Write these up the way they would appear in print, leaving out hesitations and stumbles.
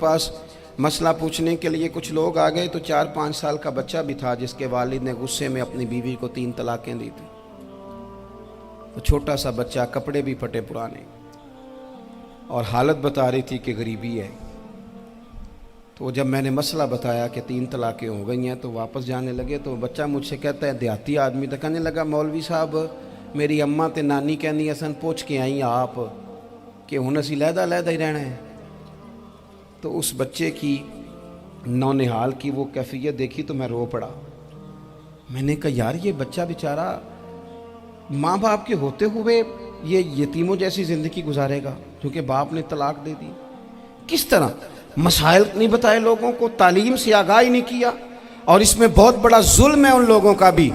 پاس مسئلہ پوچھنے کے لیے کچھ لوگ آ گئے تو 4-5 سال کا بچہ بھی تھا جس کے والد نے غصے میں اپنی بیوی کو 3 طلاقیں دی تھیں. تو چھوٹا سا بچہ، کپڑے بھی پھٹے پرانے، اور حالت بتا رہی تھی کہ غریبی ہے. تو جب میں نے مسئلہ بتایا کہ 3 طلاقیں ہو گئی ہیں تو واپس جانے لگے، تو بچہ مجھ سے کہتا ہے، دیہاتی آدمی تو کہنے لگا، مولوی صاحب میری اماں تے نانی کہنی اسن پوچھ کے آئی آپ کہ ہن اسی لہدا لہدا ہی رہنا ہے. تو اس بچے کی نونہال کی وہ کیفیت دیکھی تو میں رو پڑا. میں نے کہا یار یہ بچہ بیچارہ ماں باپ کے ہوتے ہوئے یہ یتیموں جیسی زندگی گزارے گا کیونکہ باپ نے طلاق دے دی. کس طرح مسائل نہیں بتائے لوگوں کو، تعلیم سے آگاہی نہیں کیا. اور اس میں بہت بڑا ظلم ہے ان لوگوں کا بھی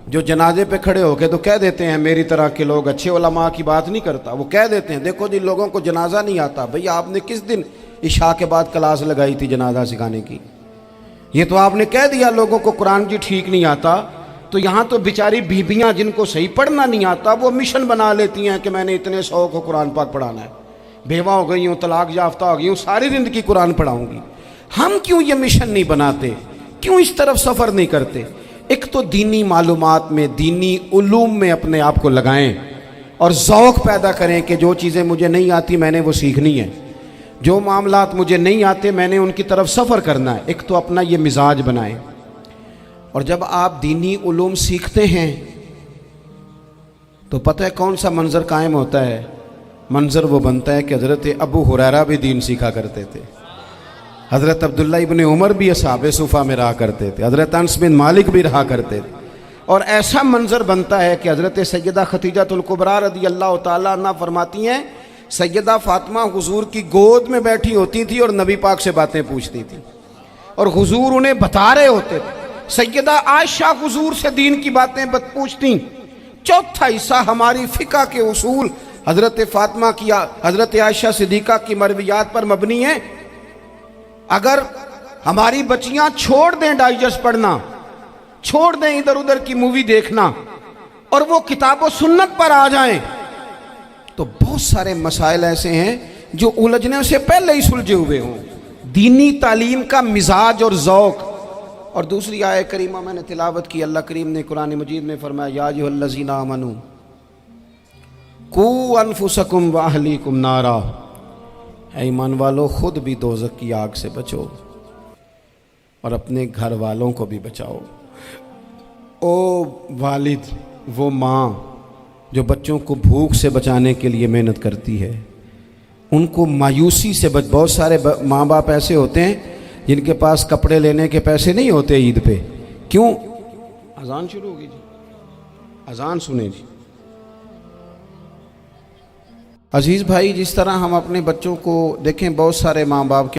جو جنازے پہ کھڑے ہو کے تو کہہ دیتے ہیں، میری طرح کے لوگ اچھے علماء کی بات نہیں کرتا، وہ کہہ دیتے ہیں دیکھو جن لوگوں کو جنازہ نہیں آتا. بھئی آپ نے کس دن عشاء کے بعد کلاس لگائی تھی جنازہ سکھانے کی؟ یہ تو آپ نے کہہ دیا لوگوں کو قرآن جی ٹھیک نہیں آتا. تو یہاں تو بیچاری بیبیاں جن کو صحیح پڑھنا نہیں آتا وہ مشن بنا لیتی ہیں کہ میں نے اتنے 100 کو قرآن پاک پڑھانا ہے، بیوہ ہو گئی ہوں، طلاق یافتہ ہو گئی ہوں، ساری زندگی قرآن پڑھاؤں گی. ہم کیوں یہ مشن نہیں بناتے؟ کیوں اس طرف سفر نہیں کرتے؟ ایک تو دینی معلومات میں، دینی علوم میں اپنے آپ کو لگائیں اور ذوق پیدا کریں کہ جو چیزیں مجھے نہیں آتی میں نے وہ سیکھنی ہے، جو معاملات مجھے نہیں آتے میں نے ان کی طرف سفر کرنا ہے. ایک تو اپنا یہ مزاج بنائیں. اور جب آپ دینی علوم سیکھتے ہیں تو پتہ ہے کون سا منظر قائم ہوتا ہے؟ منظر وہ بنتا ہے کہ حضرت ابو ہریرہ بھی دین سیکھا کرتے تھے، حضرت عبداللہ ابن عمر بھی اصحاب صفہ میں رہا کرتے تھے، حضرت انس بن مالک بھی رہا کرتے تھے. اور ایسا منظر بنتا ہے کہ حضرت سیدہ خدیجہ الکبریٰ رضی اللہ تعالیٰ عنہ فرماتی ہیں سیدہ فاطمہ حضور کی گود میں بیٹھی ہوتی تھی اور نبی پاک سے باتیں پوچھتی تھی اور حضور انہیں بتا رہے ہوتے تھے. سیدہ عائشہ حضور سے دین کی باتیں پوچھتی. چوتھا حصہ ہماری فقہ کے اصول حضرت فاطمہ کی، حضرت عائشہ صدیقہ کی مرویات پر مبنی ہیں. اگر ہماری بچیاں چھوڑ دیں ڈائجسٹ پڑھنا، چھوڑ دیں ادھر ادھر کی مووی دیکھنا اور وہ کتاب و سنت پر آ جائیں تو بہت سارے مسائل ایسے ہیں جو الجھنے سے پہلے ہی سلجھے ہوئے ہوں. دینی تعلیم کا مزاج اور ذوق. اور دوسری آیہ کریمہ میں نے تلاوت کی، اللہ کریم نے قرآن مجید میں فرمایا یا ایھا الذین آمنوا قوا انفسکم واہلیکم نارا، اے ایمان والو خود بھی دوزخ کی آگ سے بچو اور اپنے گھر والوں کو بھی بچاؤ. او والد، وہ ماں جو بچوں کو بھوک سے بچانے کے لیے محنت کرتی ہے، ان کو مایوسی سے بہت سارے ماں باپ ایسے ہوتے ہیں جن کے پاس کپڑے لینے کے پیسے نہیں ہوتے عید پہ. کیوں؟ اذان شروع ہوگی جی، اذان سنیں جی. عزیز بھائی، جس طرح ہم اپنے بچوں کو دیکھیں، بہت سارے ماں باپ کے